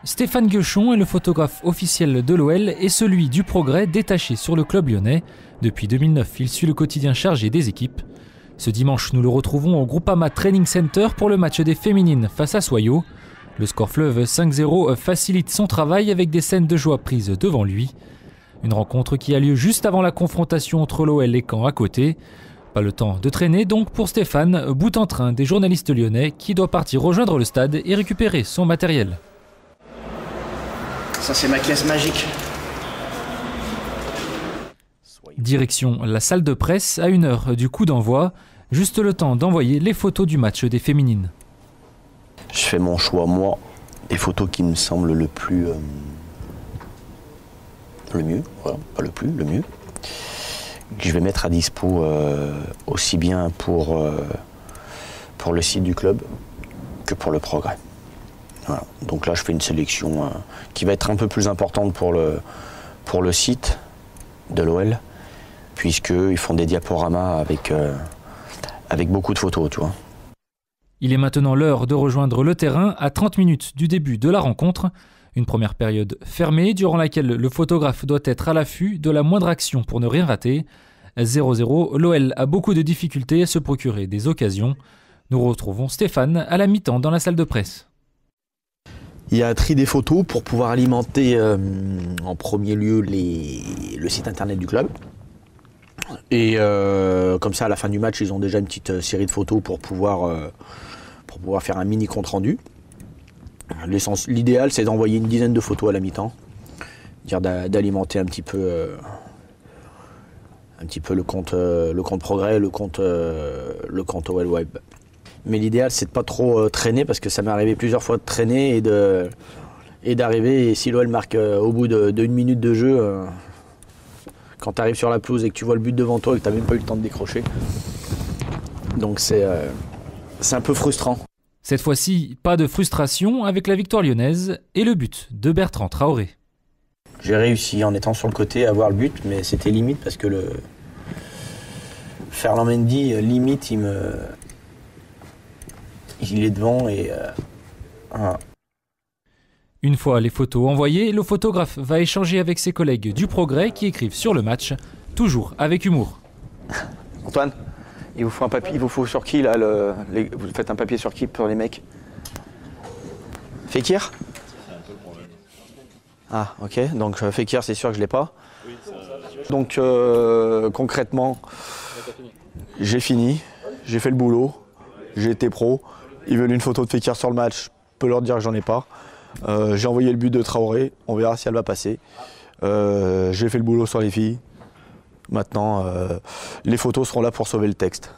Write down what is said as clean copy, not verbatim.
Stéphane Gueuchon est le photographe officiel de l'OL et celui du Progrès détaché sur le club lyonnais. Depuis 2009, il suit le quotidien chargé des équipes. Ce dimanche, nous le retrouvons au Groupama Training Center pour le match des féminines face à Soyaux. Le score fleuve 5-0 facilite son travail avec des scènes de joie prises devant lui. Une rencontre qui a lieu juste avant la confrontation entre l'OL et Caen à côté. Pas le temps de traîner donc pour Stéphane, bout en train des journalistes lyonnais qui doit partir rejoindre le stade et récupérer son matériel. Ça c'est ma caisse magique. Direction la salle de presse à 1 heure du coup d'envoi, juste le temps d'envoyer les photos du match des féminines. Je fais mon choix, moi, des photos qui me semblent le mieux, voilà, pas le mieux, que je vais mettre à dispo aussi bien pour le site du club que pour le Progrès. Voilà. Donc là, je fais une sélection qui va être un peu plus importante pour le site de l'OL, puisqu'ils font des diaporamas avec beaucoup de photos, tu vois. Il est maintenant l'heure de rejoindre le terrain à 30 minutes du début de la rencontre. Une première période fermée durant laquelle le photographe doit être à l'affût de la moindre action pour ne rien rater. 0-0, l'OL a beaucoup de difficultés à se procurer des occasions. Nous retrouvons Stéphane à la mi-temps dans la salle de presse. Il y a un tri des photos pour pouvoir alimenter en premier lieu le site internet du club. Et comme ça, à la fin du match, ils ont déjà une petite série de photos pour pouvoir faire un mini compte rendu. L'idéal, c'est d'envoyer une dizaine de photos à la mi-temps, d'alimenter un petit peu le compte Progrès, le compte OL Web. Mais l'idéal, c'est de pas trop traîner, parce que ça m'est arrivé plusieurs fois de traîner et d'arriver, et si l'OL marque au bout d'1 minute de jeu, quand tu arrives sur la pelouse et que tu vois le but devant toi et que tu n'as même pas eu le temps de décrocher. Donc c'est un peu frustrant. Cette fois-ci, pas de frustration avec la victoire lyonnaise et le but de Bertrand Traoré. J'ai réussi en étant sur le côté à avoir le but, mais c'était limite parce que Ferland Mendy, limite, il est devant et... Une fois les photos envoyées, le photographe va échanger avec ses collègues du Progrès qui écrivent sur le match, toujours avec humour. Antoine, il vous faut un papier, il vous faut sur qui là vous faites un papier sur qui pour les mecs? Fekir? Ah ok, donc Fekir c'est sûr que je l'ai pas. Donc concrètement, j'ai fini, j'ai fait le boulot, j'ai été pro. Ils veulent une photo de Fekir sur le match, je peux leur dire que j'en ai pas. J'ai envoyé le but de Traoré, on verra si elle va passer. J'ai fait le boulot sur les filles. Maintenant, les photos seront là pour sauver le texte.